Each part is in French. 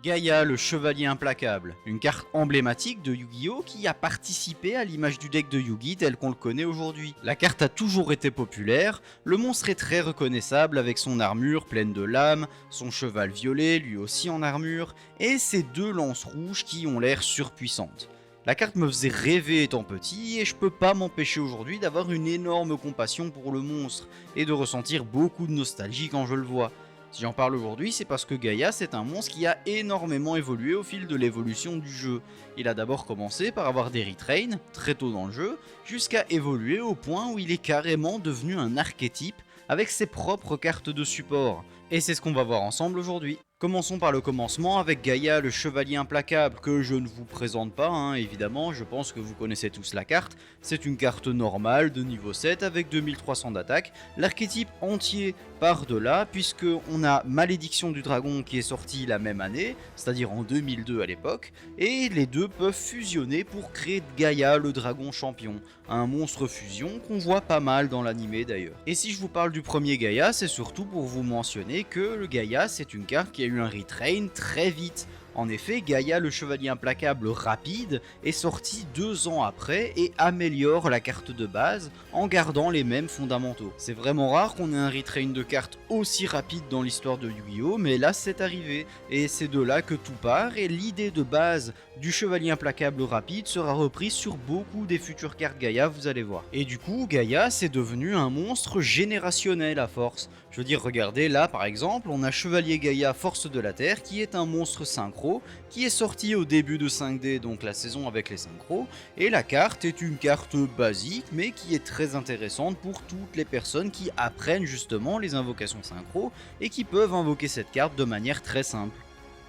Gaïa, le chevalier implacable, une carte emblématique de Yu-Gi-Oh qui a participé à l'image du deck de Yu-Gi tel qu'on le connaît aujourd'hui. La carte a toujours été populaire, le monstre est très reconnaissable avec son armure pleine de lames, son cheval violet lui aussi en armure, et ses deux lances rouges qui ont l'air surpuissantes. La carte me faisait rêver étant petit et je peux pas m'empêcher aujourd'hui d'avoir une énorme compassion pour le monstre et de ressentir beaucoup de nostalgie quand je le vois. Si j'en parle aujourd'hui, c'est parce que Gaïa, c'est un monstre qui a énormément évolué au fil de l'évolution du jeu. Il a d'abord commencé par avoir des retrains, très tôt dans le jeu, jusqu'à évoluer au point où il est carrément devenu un archétype avec ses propres cartes de support. Et c'est ce qu'on va voir ensemble aujourd'hui. Commençons par le commencement avec Gaïa, le chevalier implacable, que je ne vous présente pas, évidemment, je pense que vous connaissez tous la carte. C'est une carte normale de niveau 7 avec 2300 d'attaque. L'archétype entier part de là, puisque on a Malédiction du Dragon qui est sorti la même année, c'est-à-dire en 2002 à l'époque, et les deux peuvent fusionner pour créer Gaïa, le dragon champion, un monstre fusion qu'on voit pas mal dans l'anime d'ailleurs. Et si je vous parle du premier Gaïa, c'est surtout pour vous mentionner que le Gaïa, c'est une carte qui a eu un retrain très vite. En effet, Gaïa le chevalier implacable rapide est sorti 2 ans après et améliore la carte de base en gardant les mêmes fondamentaux. C'est vraiment rare qu'on ait un retrain de carte aussi rapide dans l'histoire de Yu-Gi-Oh, mais là c'est arrivé et c'est de là que tout part et l'idée de base du chevalier implacable rapide sera reprise sur beaucoup des futures cartes Gaïa, vous allez voir. Et du coup, Gaïa c'est devenu un monstre générationnel à force. Je veux dire, regardez là par exemple, on a Chevalier Gaïa Force de la Terre qui est un monstre synchro qui est sorti au début de 5D, donc la saison avec les synchros, et la carte est une carte basique mais qui est très intéressante pour toutes les personnes qui apprennent justement les invocations synchro et qui peuvent invoquer cette carte de manière très simple.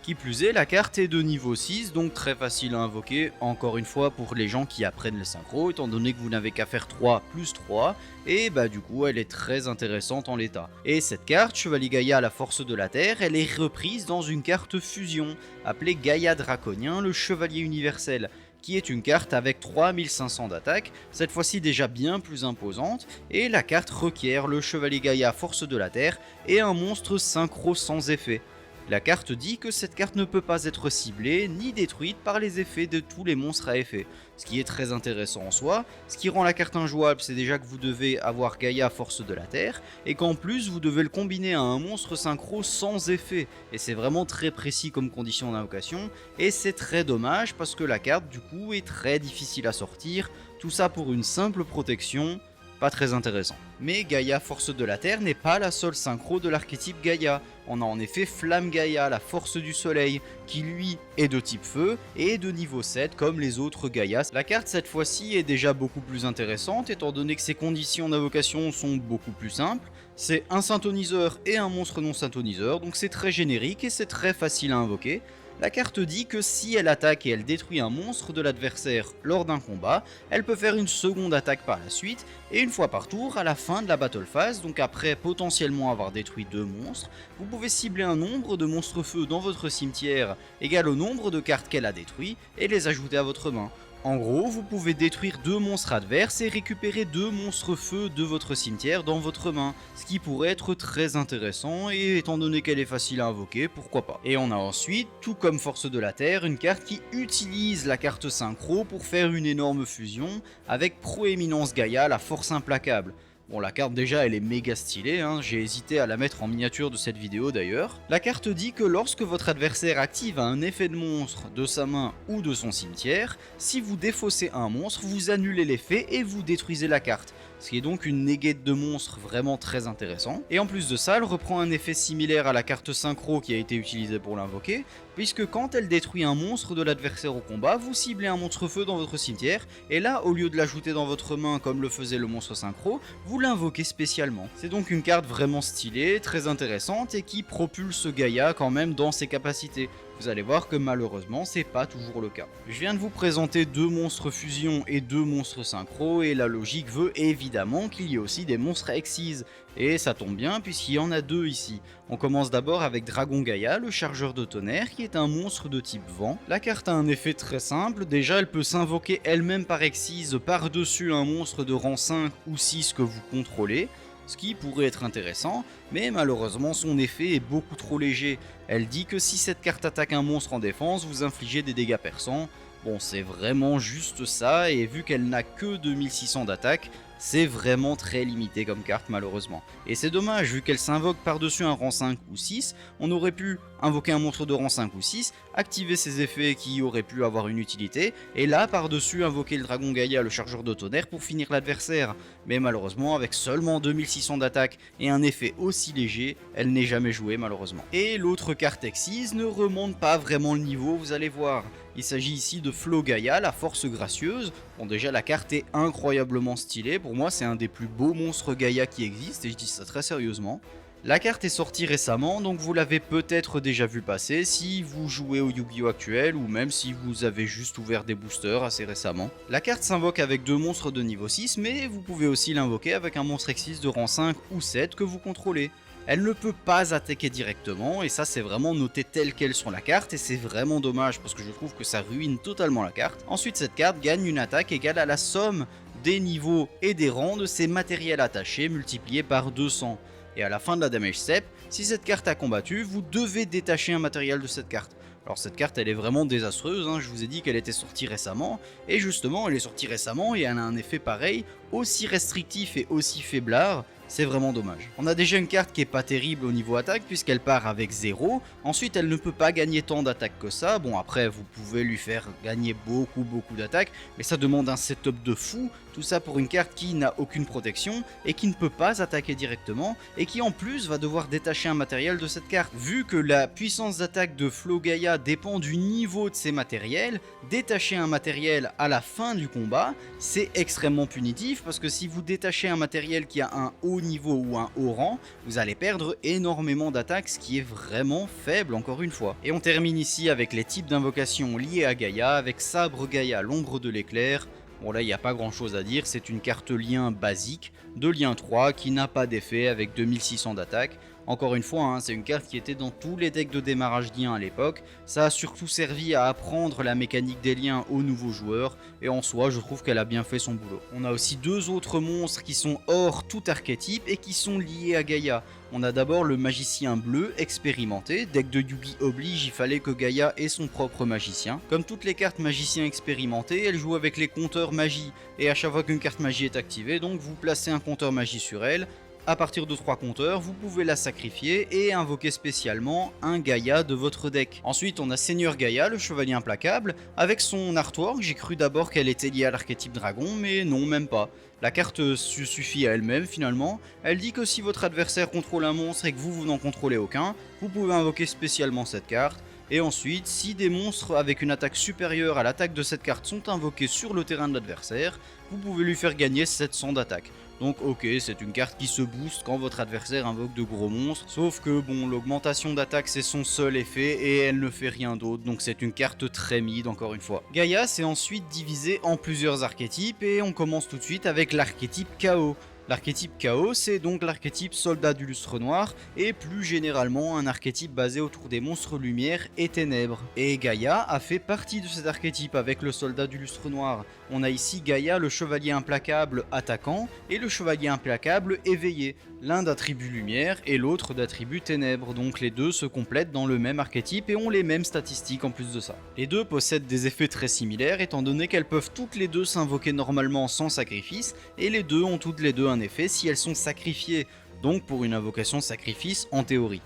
Qui plus est, la carte est de niveau 6, donc très facile à invoquer, encore une fois pour les gens qui apprennent les synchros, étant donné que vous n'avez qu'à faire 3 plus 3, et bah du coup elle est très intéressante en l'état. Et cette carte, Chevalier Gaïa à la force de la Terre, elle est reprise dans une carte fusion, appelée Gaïa Draconien, le Chevalier Universel, qui est une carte avec 3500 d'attaque, cette fois-ci déjà bien plus imposante, et la carte requiert le Chevalier Gaïa Force de la Terre et un monstre synchro sans effet. La carte dit que cette carte ne peut pas être ciblée ni détruite par les effets de tous les monstres à effet, ce qui est très intéressant en soi. Ce qui rend la carte injouable, c'est déjà que vous devez avoir Gaïa Force de la Terre, et qu'en plus vous devez le combiner à un monstre synchro sans effet, et c'est vraiment très précis comme condition d'invocation, et c'est très dommage parce que la carte du coup est très difficile à sortir, tout ça pour une simple protection. Pas très intéressant. Mais Gaïa Force de la Terre n'est pas la seule synchro de l'archétype Gaïa. On a en effet Flamme Gaïa, la force du soleil, qui lui est de type feu et de niveau 7 comme les autres Gaïas. La carte cette fois-ci est déjà beaucoup plus intéressante étant donné que ses conditions d'invocation sont beaucoup plus simples. C'est un synthoniseur et un monstre non synthoniseur, donc c'est très générique et c'est très facile à invoquer. La carte dit que si elle attaque et elle détruit un monstre de l'adversaire lors d'un combat, elle peut faire une seconde attaque par la suite, et une fois par tour à la fin de la battle phase, donc après potentiellement avoir détruit 2 monstres, vous pouvez cibler un nombre de monstres feu dans votre cimetière égal au nombre de cartes qu'elle a détruit et les ajouter à votre main. En gros, vous pouvez détruire 2 monstres adverses et récupérer 2 monstres feu de votre cimetière dans votre main, ce qui pourrait être très intéressant et étant donné qu'elle est facile à invoquer, pourquoi pas. Et on a ensuite, tout comme Force de la Terre, une carte qui utilise la carte synchro pour faire une énorme fusion avec Proéminence Gaïa, la force implacable. Bon, la carte déjà elle est méga stylée, j'ai hésité à la mettre en miniature de cette vidéo d'ailleurs. La carte dit que lorsque votre adversaire active un effet de monstre de sa main ou de son cimetière, si vous défaussez un monstre, vous annulez l'effet et vous détruisez la carte. Ce qui est donc une negate de monstre vraiment très intéressant. Et en plus de ça, elle reprend un effet similaire à la carte synchro qui a été utilisée pour l'invoquer, puisque quand elle détruit un monstre de l'adversaire au combat, vous ciblez un monstre feu dans votre cimetière, et là, au lieu de l'ajouter dans votre main comme le faisait le monstre synchro, vous l'invoquez spécialement. C'est donc une carte vraiment stylée, très intéressante, et qui propulse Gaïa quand même dans ses capacités. Vous allez voir que malheureusement c'est pas toujours le cas. Je viens de vous présenter 2 monstres fusion et 2 monstres synchro et la logique veut évidemment qu'il y ait aussi des monstres Xyz. Et ça tombe bien puisqu'il y en a 2 ici. On commence d'abord avec Dragon Gaïa, le chargeur de tonnerre qui est un monstre de type vent. La carte a un effet très simple, déjà elle peut s'invoquer elle-même par Xyz par-dessus un monstre de rang 5 ou 6 que vous contrôlez. ce qui pourrait être intéressant, mais malheureusement son effet est beaucoup trop léger. Elle dit que si cette carte attaque un monstre en défense, vous infligez des dégâts perçants. Bon, c'est vraiment juste ça, et vu qu'elle n'a que 2600 d'attaque, c'est vraiment très limité comme carte malheureusement. Et c'est dommage, vu qu'elle s'invoque par-dessus un rang 5 ou 6, on aurait pu invoquer un monstre de rang 5 ou 6, activer ses effets qui auraient pu avoir une utilité, et là par-dessus invoquer le dragon Gaïa, le chargeur de tonnerre pour finir l'adversaire. Mais malheureusement, avec seulement 2600 d'attaque et un effet aussi léger, elle n'est jamais jouée malheureusement. Et l'autre carte Xyz ne remonte pas vraiment le niveau, vous allez voir. Il s'agit ici de Flow Gaïa, la force gracieuse. Bon, déjà la carte est incroyablement stylée, pour moi c'est un des plus beaux monstres Gaïa qui existent, et je dis ça très sérieusement. La carte est sortie récemment, donc vous l'avez peut-être déjà vu passer si vous jouez au Yu-Gi-Oh actuel ou même si vous avez juste ouvert des boosters assez récemment. La carte s'invoque avec 2 monstres de niveau 6, mais vous pouvez aussi l'invoquer avec un monstre Xyz de rang 5 ou 7 que vous contrôlez. Elle ne peut pas attaquer directement, et ça c'est vraiment noté tel quel sur la carte, et c'est vraiment dommage parce que je trouve que ça ruine totalement la carte. Ensuite cette carte gagne une attaque égale à la somme des niveaux et des rangs de ses matériels attachés multipliés par 200. Et à la fin de la damage step, si cette carte a combattu, vous devez détacher un matériel de cette carte. Alors cette carte elle est vraiment désastreuse, je vous ai dit qu'elle était sortie récemment, et justement elle est sortie récemment et elle a un effet pareil, aussi restrictif et aussi faiblard, c'est vraiment dommage. On a déjà une carte qui est pas terrible au niveau attaque puisqu'elle part avec 0, ensuite elle ne peut pas gagner tant d'attaque que ça, bon après vous pouvez lui faire gagner beaucoup d'attaques, mais ça demande un setup de fou, tout ça pour une carte qui n'a aucune protection et qui ne peut pas attaquer directement et qui en plus va devoir détacher un matériel de cette carte. Vu que la puissance d'attaque de Flow Gaïa dépend du niveau de ses matériels, détacher un matériel à la fin du combat, c'est extrêmement punitif parce que si vous détachez un matériel qui a un haut niveau ou un haut rang, vous allez perdre énormément d'attaques, ce qui est vraiment faible encore une fois. Et on termine ici avec les types d'invocations liées à Gaïa, avec Sabre Gaïa, l'ombre de l'éclair. Bon là il n'y a pas grand chose à dire, c'est une carte lien basique, de lien 3 qui n'a pas d'effet avec 2600 d'attaque. Encore une fois, c'est une carte qui était dans tous les decks de démarrage liens à l'époque, ça a surtout servi à apprendre la mécanique des liens aux nouveaux joueurs, et en soi je trouve qu'elle a bien fait son boulot. On a aussi 2 autres monstres qui sont hors tout archétype et qui sont liés à Gaïa. On a d'abord le magicien bleu expérimenté, deck de Yugi oblige, il fallait que Gaïa ait son propre magicien. Comme toutes les cartes magiciens expérimentés, elle joue avec les compteurs magie, et à chaque fois qu'une carte magie est activée, donc vous placez un compteur magie sur elle. À partir de 3 compteurs, vous pouvez la sacrifier et invoquer spécialement un Gaïa de votre deck. Ensuite, on a Seigneur Gaïa, le chevalier implacable. Avec son artwork, j'ai cru d'abord qu'elle était liée à l'archétype dragon, mais non, même pas. La carte se suffit à elle-même finalement. Elle dit que si votre adversaire contrôle un monstre et que vous n'en contrôlez aucun, vous pouvez invoquer spécialement cette carte. Et ensuite, si des monstres avec une attaque supérieure à l'attaque de cette carte sont invoqués sur le terrain de l'adversaire, vous pouvez lui faire gagner 700 d'attaque. Donc ok, c'est une carte qui se booste quand votre adversaire invoque de gros monstres, sauf que bon, l'augmentation d'attaque c'est son seul effet et elle ne fait rien d'autre, donc c'est une carte très mid encore une fois. Gaïa c'est ensuite divisé en plusieurs archétypes et on commence tout de suite avec l'archétype Chaos. L'archétype Chaos, c'est donc l'archétype soldat du lustre noir, et plus généralement un archétype basé autour des monstres lumière et ténèbres. Et Gaïa a fait partie de cet archétype avec le soldat du lustre noir. On a ici Gaïa le chevalier implacable attaquant, et le chevalier implacable éveillé, l'un d'attribut lumière et l'autre d'attribut ténèbres, donc les deux se complètent dans le même archétype et ont les mêmes statistiques en plus de ça. Les deux possèdent des effets très similaires étant donné qu'elles peuvent toutes les deux s'invoquer normalement sans sacrifice, et les deux ont toutes les deux un effet si elles sont sacrifiées, donc pour une invocation sacrifice en théorie.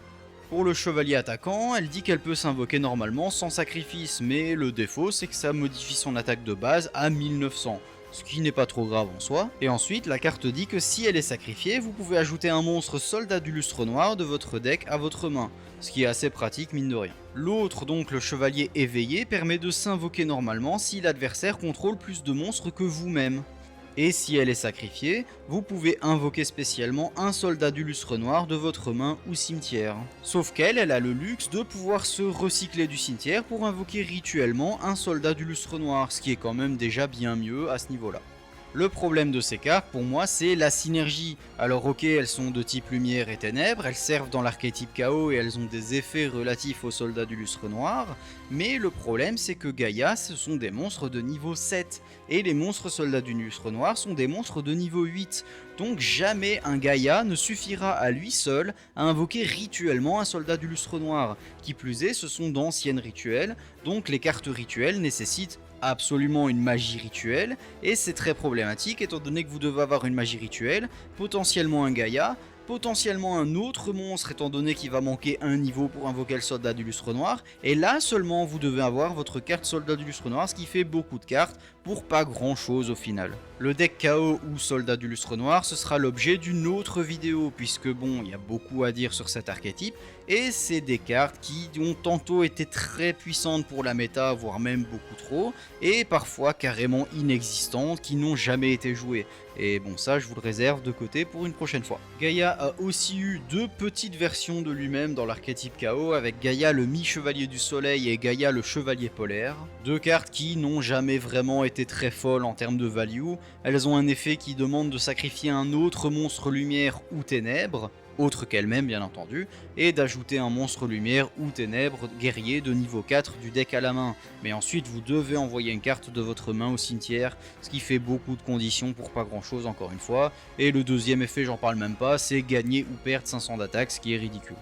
Pour le chevalier attaquant, elle dit qu'elle peut s'invoquer normalement sans sacrifice, mais le défaut c'est que ça modifie son attaque de base à 1900. Ce qui n'est pas trop grave en soi. Et ensuite, la carte dit que si elle est sacrifiée, vous pouvez ajouter un monstre soldat du lustre noir de votre deck à votre main, ce qui est assez pratique mine de rien. L'autre, donc le chevalier éveillé, permet de s'invoquer normalement si l'adversaire contrôle plus de monstres que vous-même. Et si elle est sacrifiée, vous pouvez invoquer spécialement un soldat du lustre noir de votre main ou cimetière. Sauf qu'elle, elle a le luxe de pouvoir se recycler du cimetière pour invoquer rituellement un soldat du lustre noir, ce qui est quand même déjà bien mieux à ce niveau-là. Le problème de ces cartes pour moi c'est la synergie. Alors ok, elles sont de type lumière et ténèbres, elles servent dans l'archétype chaos et elles ont des effets relatifs aux soldats du lustre noir, mais le problème c'est que Gaïa ce sont des monstres de niveau 7 et les monstres soldats du lustre noir sont des monstres de niveau 8. Donc jamais un Gaïa ne suffira à lui seul à invoquer rituellement un soldat du lustre noir. Qui plus est, ce sont d'anciennes rituels, donc les cartes rituelles nécessitent absolument une magie rituelle, et c'est très problématique étant donné que vous devez avoir une magie rituelle, potentiellement un Gaïa, potentiellement un autre monstre étant donné qu'il va manquer un niveau pour invoquer le soldat du lustre noir, et là seulement vous devez avoir votre carte soldat du lustre noir, ce qui fait beaucoup de cartes pour pas grand chose au final. Le deck KO ou soldat du lustre noir ce sera l'objet d'une autre vidéo, puisque bon, il y a beaucoup à dire sur cet archétype, et c'est des cartes qui ont tantôt été très puissantes pour la méta, voire même beaucoup trop, et parfois carrément inexistantes, qui n'ont jamais été jouées. Et bon, ça je vous le réserve de côté pour une prochaine fois. Gaïa a aussi eu deux petites versions de lui-même dans l'archétype KO, avec Gaïa le mi-chevalier du soleil et Gaïa le chevalier polaire. Deux cartes qui n'ont jamais vraiment été très folles en termes de value. Elles ont un effet qui demande de sacrifier un autre monstre lumière ou ténèbres, autre qu'elle-même bien entendu, et d'ajouter un monstre lumière ou ténèbres guerrier de niveau 4 du deck à la main. Mais ensuite vous devez envoyer une carte de votre main au cimetière, ce qui fait beaucoup de conditions pour pas grand chose encore une fois. Et le deuxième effet, j'en parle même pas, c'est gagner ou perdre 500 d'attaque, ce qui est ridicule.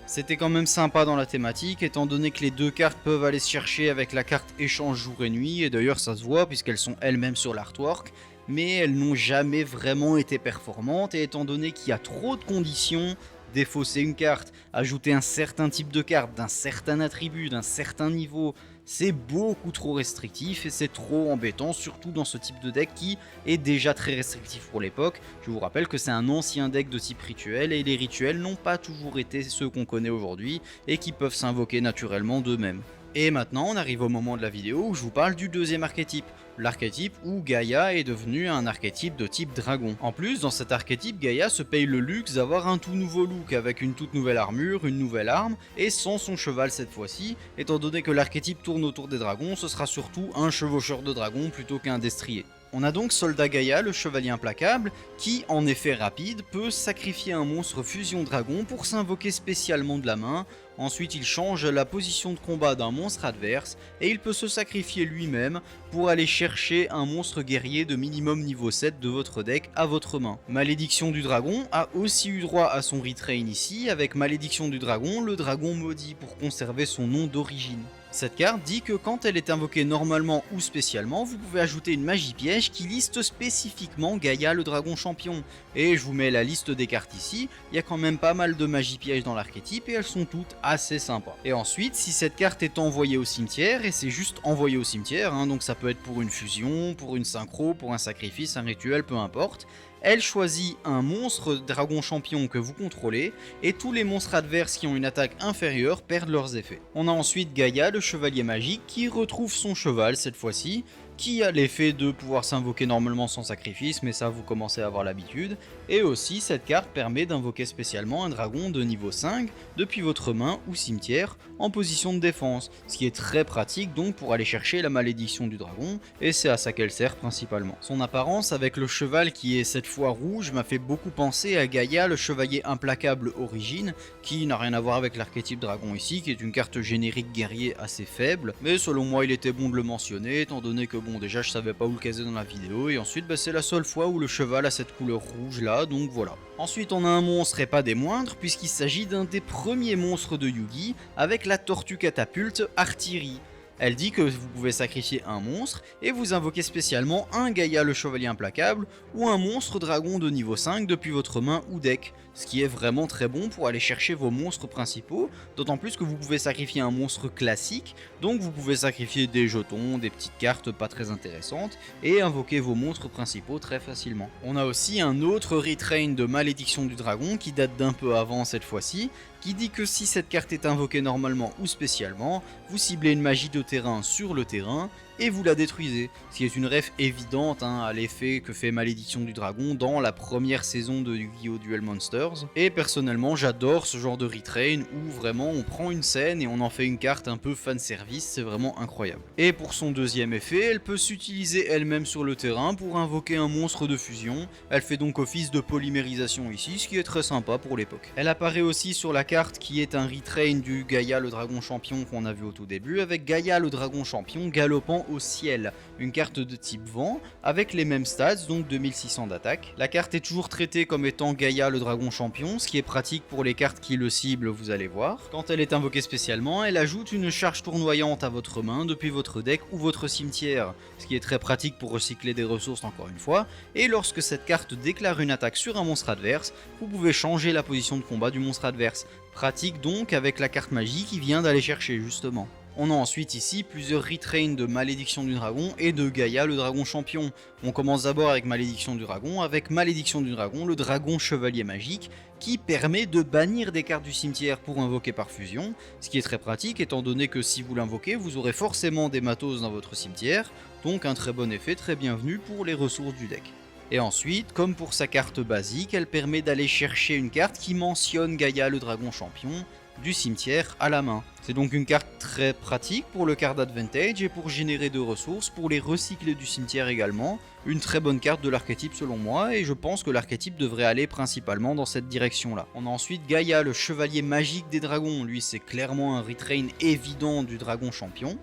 C'était quand même sympa dans la thématique, étant donné que les deux cartes peuvent aller se chercher avec la carte échange jour et nuit, et d'ailleurs ça se voit puisqu'elles sont elles-mêmes sur l'artwork, mais elles n'ont jamais vraiment été performantes, et étant donné qu'il y a trop de conditions, défausser une carte, ajouter un certain type de carte, d'un certain attribut, d'un certain niveau, c'est beaucoup trop restrictif et c'est trop embêtant, surtout dans ce type de deck qui est déjà très restrictif pour l'époque. Je vous rappelle que c'est un ancien deck de type rituel et les rituels n'ont pas toujours été ceux qu'on connaît aujourd'hui et qui peuvent s'invoquer naturellement d'eux-mêmes. Et maintenant on arrive au moment de la vidéo où je vous parle du deuxième archétype, l'archétype où Gaïa est devenu un archétype de type dragon. En plus, dans cet archétype, Gaïa se paye le luxe d'avoir un tout nouveau look avec une toute nouvelle armure, une nouvelle arme et sans son cheval cette fois-ci, étant donné que l'archétype tourne autour des dragons, ce sera surtout un chevaucheur de dragon plutôt qu'un destrier. On a donc Soldat Gaïa, le chevalier implacable, qui, en effet rapide, peut sacrifier un monstre fusion dragon pour s'invoquer spécialement de la main. Ensuite, il change la position de combat d'un monstre adverse, et il peut se sacrifier lui-même pour aller chercher un monstre guerrier de minimum niveau 7 de votre deck à votre main. Malédiction du dragon a aussi eu droit à son retrain ici, avec Malédiction du dragon, le dragon maudit pour conserver son nom d'origine. Cette carte dit que quand elle est invoquée normalement ou spécialement, vous pouvez ajouter une magie piège qui liste spécifiquement Gaïa le dragon champion. Et je vous mets la liste des cartes ici, il y a quand même pas mal de magie piège dans l'archétype et elles sont toutes assez sympas. Et ensuite, si cette carte est envoyée au cimetière, et c'est juste envoyé au cimetière, donc ça peut être pour une fusion, pour une synchro, pour un sacrifice, un rituel, peu importe, elle choisit un monstre dragon champion que vous contrôlez, et tous les monstres adverses qui ont une attaque inférieure perdent leurs effets. On a ensuite Gaïa, le chevalier magique, qui retrouve son cheval cette fois-ci, qui a l'effet de pouvoir s'invoquer normalement sans sacrifice, mais ça vous commencez à avoir l'habitude, et aussi cette carte permet d'invoquer spécialement un dragon de niveau 5 depuis votre main ou cimetière en position de défense, ce qui est très pratique donc pour aller chercher la malédiction du dragon, et c'est à ça qu'elle sert principalement. Son apparence avec le cheval qui est cette fois rouge m'a fait beaucoup penser à Gaïa, le chevalier implacable origine, qui n'a rien à voir avec l'archétype dragon ici, qui est une carte générique guerrier assez faible, mais selon moi il était bon de le mentionner étant donné que bon déjà je savais pas où le caser dans la vidéo, et ensuite c'est la seule fois où le cheval a cette couleur rouge là, donc voilà. Ensuite on a un monstre et pas des moindres puisqu'il s'agit d'un des premiers monstres de Yu-Gi avec la tortue catapulte Artillerie. Elle dit que vous pouvez sacrifier un monstre et vous invoquez spécialement un Gaïa le chevalier implacable ou un monstre dragon de niveau 5 depuis votre main ou deck, ce qui est vraiment très bon pour aller chercher vos monstres principaux, d'autant plus que vous pouvez sacrifier un monstre classique, donc vous pouvez sacrifier des jetons, des petites cartes pas très intéressantes et invoquer vos monstres principaux très facilement. On a aussi un autre retrain de Malédiction du dragon qui date d'un peu avant cette fois-ci, qui dit que si cette carte est invoquée normalement ou spécialement, vous ciblez une magie de terrain sur le terrain et vous la détruisez, ce qui est une ref évidente à l'effet que fait Malédiction du Dragon dans la première saison de Yu-Gi-Oh! Duel Monsters. Et personnellement j'adore ce genre de retrain où vraiment on prend une scène et on en fait une carte un peu fanservice, c'est vraiment incroyable. Et pour son deuxième effet, elle peut s'utiliser elle-même sur le terrain pour invoquer un monstre de fusion, elle fait donc office de polymérisation ici, ce qui est très sympa pour l'époque. Elle apparaît aussi sur la carte qui est un retrain du Gaïa le Dragon Champion qu'on a vu au tout début, avec Gaïa le Dragon Champion galopant au ciel, une carte de type vent avec les mêmes stats, donc 2600 d'attaque. La carte est toujours traitée comme étant Gaïa le Dragon Champion, ce qui est pratique pour les cartes qui le ciblent, vous allez voir. Quand elle est invoquée spécialement, elle ajoute une charge tournoyante à votre main depuis votre deck ou votre cimetière, ce qui est très pratique pour recycler des ressources encore une fois, et lorsque cette carte déclare une attaque sur un monstre adverse, vous pouvez changer la position de combat du monstre adverse. Pratique donc avec la carte magie qui vient d'aller chercher justement. On a ensuite ici plusieurs retrains de Malédiction du Dragon et de Gaïa le Dragon Champion. On commence d'abord avec Malédiction du Dragon, le Dragon Chevalier Magique, qui permet de bannir des cartes du cimetière pour invoquer par fusion, ce qui est très pratique étant donné que si vous l'invoquez, vous aurez forcément des matos dans votre cimetière, donc un très bon effet, très bienvenu pour les ressources du deck. Et ensuite, comme pour sa carte basique, elle permet d'aller chercher une carte qui mentionne Gaïa le Dragon Champion du cimetière à la main. C'est donc une carte très pratique pour le card advantage et pour générer de ressources, pour les recycler du cimetière également. Une très bonne carte de l'archétype selon moi, et je pense que l'archétype devrait aller principalement dans cette direction là. On a ensuite Gaïa le Chevalier Magique des Dragons, lui c'est clairement un retrain évident du Dragon Champion.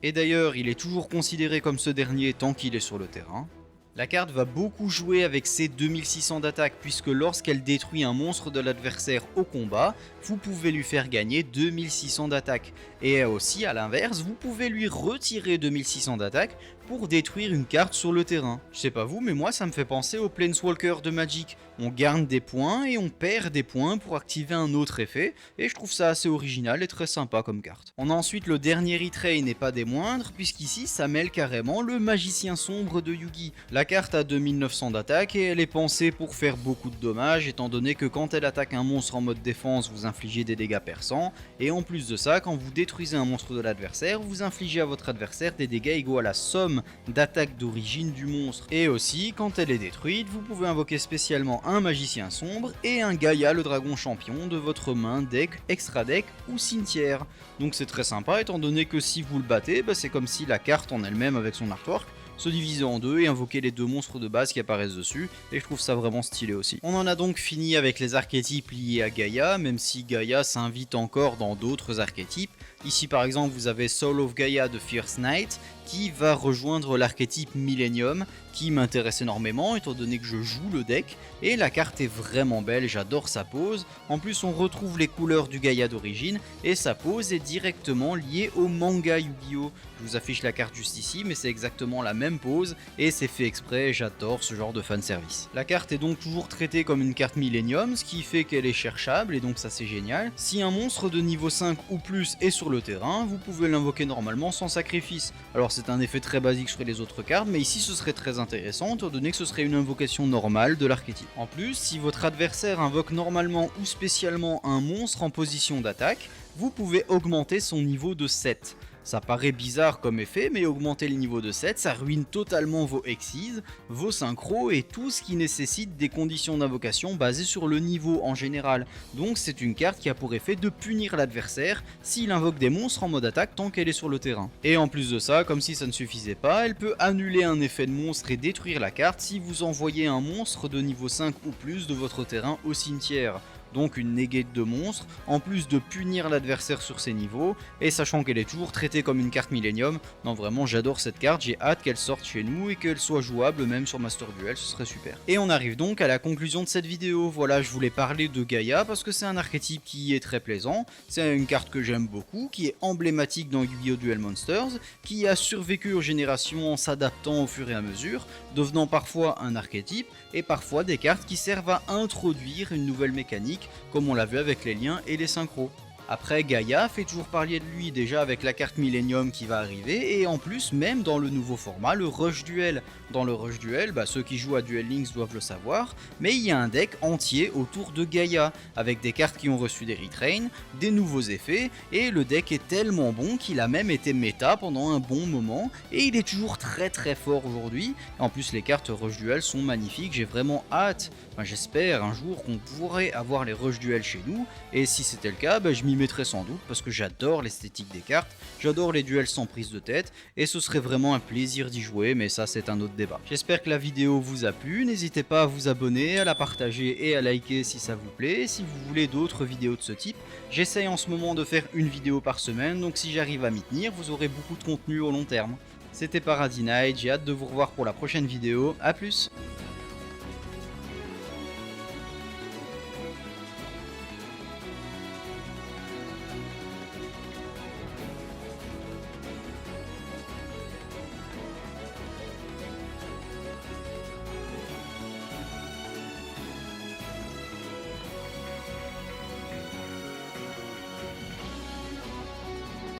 Et d'ailleurs il est toujours considéré comme ce dernier tant qu'il est sur le terrain. La carte va beaucoup jouer avec ses 2600 d'attaque puisque lorsqu'elle détruit un monstre de l'adversaire au combat, vous pouvez lui faire gagner 2600 d'attaque. Et aussi à l'inverse, vous pouvez lui retirer 2600 d'attaque pour détruire une carte sur le terrain. Je sais pas vous, mais moi ça me fait penser au Planeswalker de Magic. On gagne des points et on perd des points pour activer un autre effet, et je trouve ça assez original et très sympa comme carte. On a ensuite le dernier retrain et pas des moindres, puisqu'ici ça mêle carrément le Magicien Sombre de Yugi. La carte a 2900 d'attaque et elle est pensée pour faire beaucoup de dommages, étant donné que quand elle attaque un monstre en mode défense, vous infligez des dégâts perçants, et en plus de ça, quand vous détruisez un monstre de l'adversaire, vous infligez à votre adversaire des dégâts égaux à la somme d'attaque d'origine du monstre. Et aussi, quand elle est détruite, vous pouvez invoquer spécialement un Magicien Sombre et un Gaïa le Dragon Champion de votre main, deck, extra deck ou cimetière. Donc c'est très sympa étant donné que si vous le battez, c'est comme si la carte en elle-même avec son artwork se diviser en deux et invoquer les deux monstres de base qui apparaissent dessus, et je trouve ça vraiment stylé aussi. On en a donc fini avec les archétypes liés à Gaïa, même si Gaïa s'invite encore dans d'autres archétypes. Ici par exemple vous avez Soul of Gaïa de Fierce Knight qui va rejoindre l'archétype Millennium qui m'intéresse énormément étant donné que je joue le deck et la carte est vraiment belle, j'adore sa pose. En plus on retrouve les couleurs du Gaïa d'origine et sa pose est directement liée au manga Yu-Gi-Oh! Je vous affiche la carte juste ici mais c'est exactement la même pose et c'est fait exprès, j'adore ce genre de fanservice. La carte est donc toujours traitée comme une carte Millennium, ce qui fait qu'elle est cherchable et donc ça c'est génial. Si un monstre de niveau 5 ou plus est sur le terrain, vous pouvez l'invoquer normalement sans sacrifice. Alors c'est un effet très basique sur les autres cartes, mais ici ce serait très intéressant étant donné que ce serait une invocation normale de l'archétype. En plus, si votre adversaire invoque normalement ou spécialement un monstre en position d'attaque, vous pouvez augmenter son niveau de 7. Ça paraît bizarre comme effet, mais augmenter le niveau de 7, ça ruine totalement vos hexes, vos synchros et tout ce qui nécessite des conditions d'invocation basées sur le niveau en général. Donc c'est une carte qui a pour effet de punir l'adversaire s'il invoque des monstres en mode attaque tant qu'elle est sur le terrain. Et en plus de ça, comme si ça ne suffisait pas, elle peut annuler un effet de monstre et détruire la carte si vous envoyez un monstre de niveau 5 ou plus de votre terrain au cimetière. Donc une negate de monstre, en plus de punir l'adversaire sur ses niveaux, et sachant qu'elle est toujours traitée comme une carte Millennium, non vraiment j'adore cette carte, j'ai hâte qu'elle sorte chez nous et qu'elle soit jouable même sur Master Duel, ce serait super. Et on arrive donc à la conclusion de cette vidéo, voilà je voulais parler de Gaïa parce que c'est un archétype qui est très plaisant, c'est une carte que j'aime beaucoup, qui est emblématique dans Yu-Gi-Oh! Duel Monsters, qui a survécu aux générations en s'adaptant au fur et à mesure, devenant parfois un archétype, et parfois des cartes qui servent à introduire une nouvelle mécanique, comme on l'a vu avec les liens et les synchros. Après, Gaïa fait toujours parler de lui déjà avec la carte Millennium qui va arriver, et en plus même dans le nouveau format, le Rush Duel. Dans le Rush Duel, ceux qui jouent à Duel Links doivent le savoir, mais il y a un deck entier autour de Gaïa, avec des cartes qui ont reçu des retrains, des nouveaux effets, et le deck est tellement bon qu'il a même été méta pendant un bon moment, et il est toujours très fort aujourd'hui. En plus les cartes Rush Duel sont magnifiques, j'ai vraiment hâte, j'espère un jour qu'on pourrait avoir les Rush Duel chez nous, et si c'était le cas, je m'y mettrais sans doute parce que j'adore l'esthétique des cartes, j'adore les duels sans prise de tête et ce serait vraiment un plaisir d'y jouer, mais ça c'est un autre débat. J'espère que la vidéo vous a plu, n'hésitez pas à vous abonner, à la partager et à liker si ça vous plaît. Si vous voulez d'autres vidéos de ce type, j'essaye en ce moment de faire une vidéo par semaine, donc si j'arrive à m'y tenir, vous aurez beaucoup de contenu au long terme. C'était Paradis Night, j'ai hâte de vous revoir pour la prochaine vidéo, à plus.